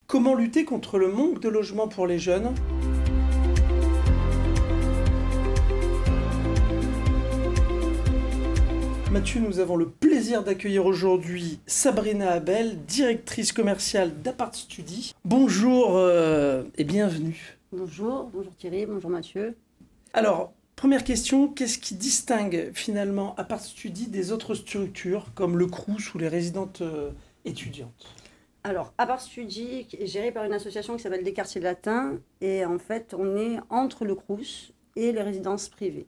Comment lutter contre le manque de logement pour les jeunes ? Mathieu, nous avons le plaisir d'accueillir aujourd'hui Sabrina Abel, directrice commerciale d'Apart Study. Bonjour et bienvenue. Bonjour Thierry, bonjour Mathieu. Alors, première question, qu'est-ce qui distingue finalement Apart Study des autres structures comme le Crous ou les résidentes étudiantes ? Alors, Apart Study est géré par une association qui s'appelle Les Quartiers Latins et en fait, on est entre le Crous et les résidences privées.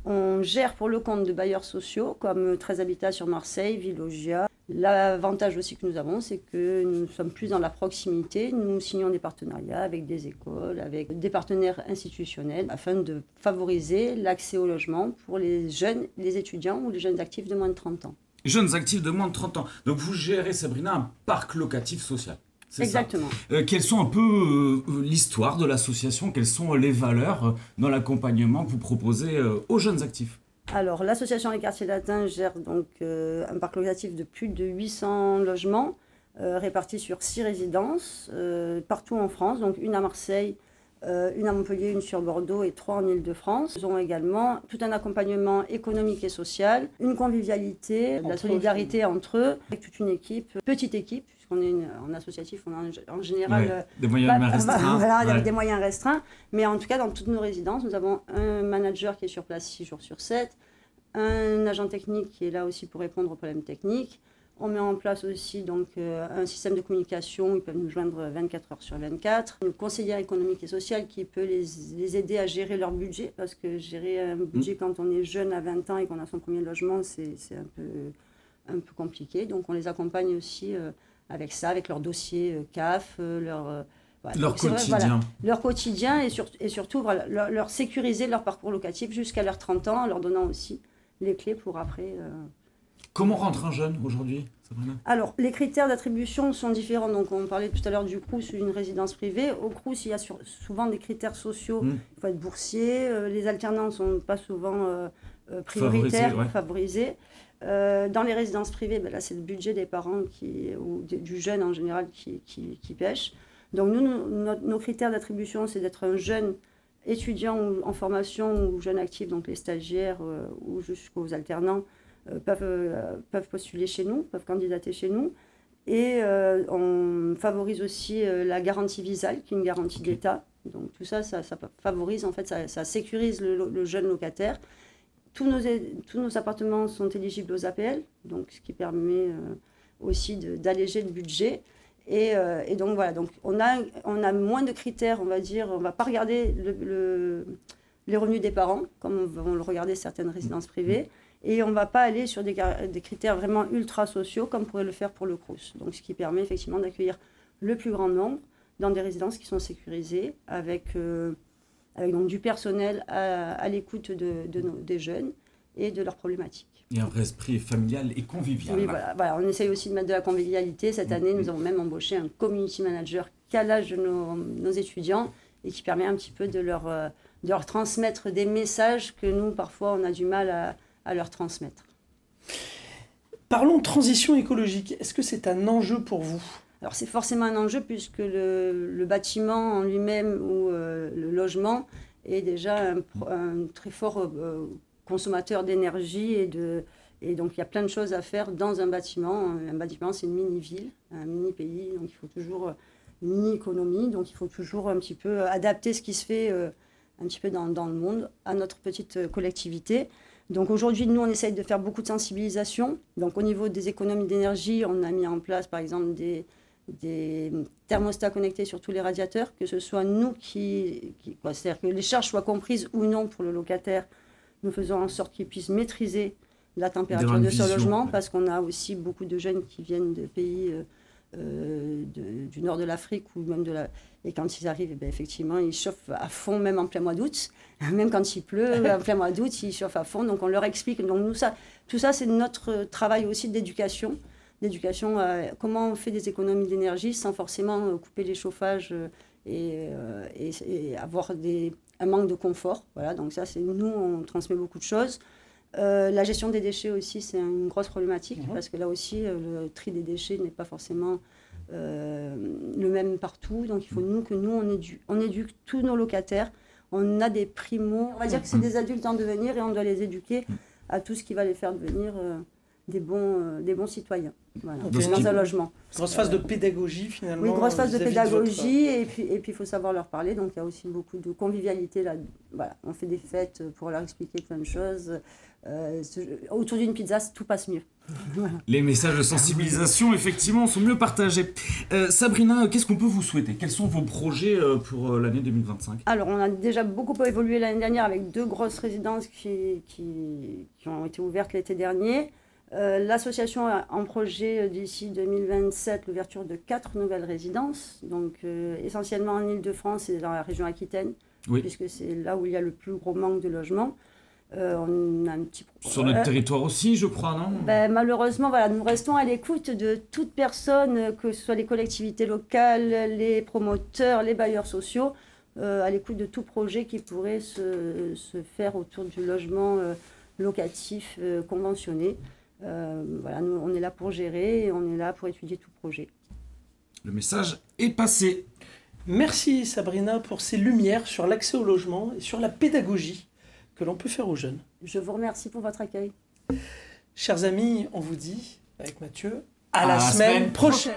On gère pour le compte de bailleurs sociaux comme 13 Habitat sur Marseille, Villogia. L'avantage aussi que nous avons, c'est que nous sommes plus dans la proximité. Nous signons des partenariats avec des écoles, avec des partenaires institutionnels afin de favoriser l'accès au logement pour les jeunes, les étudiants ou les jeunes actifs de moins de 30 ans. Jeunes actifs de moins de 30 ans. Donc vous gérez, Sabrina, un parc locatif social. C'est exactement. Ça. Quelles sont un peu l'histoire de l'association ? Quelles sont les valeurs dans l'accompagnement que vous proposez aux jeunes actifs ? Alors, l'association Les Quartiers Latins gère donc un parc locatif de plus de 800 logements répartis sur 6 résidences partout en France, donc une à Marseille, une à Montpellier, une sur Bordeaux et 3 en Île-de-France. Nous avons également tout un accompagnement économique et social, une convivialité, de la solidarité entre eux, avec toute une équipe, petite équipe, puisqu'on est en associatif, on a en général des moyens restreints. Voilà, des moyens restreints. Mais en tout cas, dans toutes nos résidences, nous avons un manager qui est sur place 6 jours sur 7, un agent technique qui est là aussi pour répondre aux problèmes techniques. On met en place aussi donc, un système de communication, ils peuvent nous joindre 24 heures sur 24. Une conseillère économique et sociale qui peut les aider à gérer leur budget, parce que gérer un budget quand on est jeune à 20 ans et qu'on a son premier logement, c'est un peu compliqué. Donc on les accompagne aussi avec ça, avec leur dossier CAF, leur quotidien. Leur quotidien et surtout leur sécuriser leur parcours locatif jusqu'à leurs 30 ans, en leur donnant aussi les clés pour après... Comment rentre un jeune aujourd'hui, Sabrina ? Alors, les critères d'attribution sont différents. Donc, on parlait tout à l'heure du Crous ou d'une résidence privée. Au Crous, il y a souvent des critères sociaux. Il faut être boursier. Les alternants ne sont pas souvent prioritaires, favorisés. Dans les résidences privées, là, c'est le budget des parents ou du jeune en général qui pêche. Donc, nos critères d'attribution, c'est d'être un jeune étudiant ou en formation ou jeune actif, donc les stagiaires ou jusqu'aux alternants. Peuvent postuler chez nous, peuvent candidater chez nous. Et on favorise aussi la garantie Visale, qui est une garantie d'État. Donc tout ça favorise, en fait, ça sécurise le jeune locataire. Tous nos appartements sont éligibles aux APL, donc ce qui permet aussi d'alléger le budget. Et donc voilà, donc on a moins de critères, on va dire. On ne va pas regarder les revenus des parents, comme vont le regarder certaines résidences privées. Et on ne va pas aller sur des critères vraiment ultra sociaux comme pourrait le faire pour le Crous. Donc, ce qui permet effectivement d'accueillir le plus grand nombre dans des résidences qui sont sécurisées avec donc du personnel à l'écoute des jeunes et de leurs problématiques. Et un vrai esprit familial et convivial. Oui, voilà, on essaye aussi de mettre de la convivialité. Cette année, nous avons même embauché un community manager qui a l'âge de nos étudiants et qui permet un petit peu de leur transmettre des messages que nous, parfois, on a du mal à leur transmettre. Parlons de transition écologique. Est-ce que c'est un enjeu pour vous ? Alors c'est forcément un enjeu puisque le bâtiment en lui-même ou le logement est déjà un très fort consommateur d'énergie et donc il y a plein de choses à faire dans un bâtiment. Un bâtiment, c'est une mini-ville, un mini-pays, donc il faut toujours une mini-économie, donc il faut toujours un petit peu adapter ce qui se fait un petit peu dans le monde à notre petite collectivité. Donc aujourd'hui, nous, on essaye de faire beaucoup de sensibilisation. Donc au niveau des économies d'énergie, on a mis en place, par exemple, des thermostats connectés sur tous les radiateurs, que ce soit nous c'est-à-dire que les charges soient comprises ou non pour le locataire. Nous faisons en sorte qu'il puisse maîtriser la température de son logement, parce qu'on a aussi beaucoup de jeunes qui viennent de pays du nord de l'Afrique ou même et quand ils arrivent, effectivement, ils chauffent à fond, même en plein mois d'août. Même quand il pleut, en plein mois d'août, ils chauffent à fond. Donc, on leur explique. Donc, tout ça, c'est notre travail aussi d'éducation. Comment on fait des économies d'énergie sans forcément couper les chauffages et avoir un manque de confort. Voilà, donc ça, nous, on transmet beaucoup de choses. La gestion des déchets aussi, c'est une grosse problématique, parce que là aussi, le tri des déchets n'est pas forcément le même partout. Donc il faut que nous, on éduque tous nos locataires. On a des primos, on va dire que c'est des adultes en devenir et on doit les éduquer à tout ce qui va les faire devenir des bons citoyens, voilà, dans un logement. Grosse phase de pédagogie finalement. Oui, grosse phase de pédagogie et puis il faut savoir leur parler, donc il y a aussi beaucoup de convivialité là. Voilà, on fait des fêtes pour leur expliquer plein de choses. Autour d'une pizza, tout passe mieux. Voilà. Les messages de sensibilisation, effectivement, sont mieux partagés. Sabrina, qu'est-ce qu'on peut vous souhaiter? Quels sont vos projets pour l'année 2025? Alors, on a déjà beaucoup évolué l'année dernière avec 2 grosses résidences qui ont été ouvertes l'été dernier. L'association a en projet d'ici 2027 l'ouverture de 4 nouvelles résidences, donc essentiellement en Île-de-France et dans la région Aquitaine, puisque c'est là où il y a le plus gros manque de logements. On a un petit sur notre territoire aussi, je crois, non? Malheureusement, voilà, nous restons à l'écoute de toute personne, que ce soit les collectivités locales, les promoteurs, les bailleurs sociaux, à l'écoute de tout projet qui pourrait se faire autour du logement locatif conventionné. Voilà, nous, on est là pour gérer et on est là pour étudier tout projet. Le message est passé. Merci Sabrina pour ces lumières sur l'accès au logement et sur la pédagogie que l'on peut faire aux jeunes. Je vous remercie pour votre accueil. Chers amis, on vous dit, avec Mathieu, à la semaine prochaine.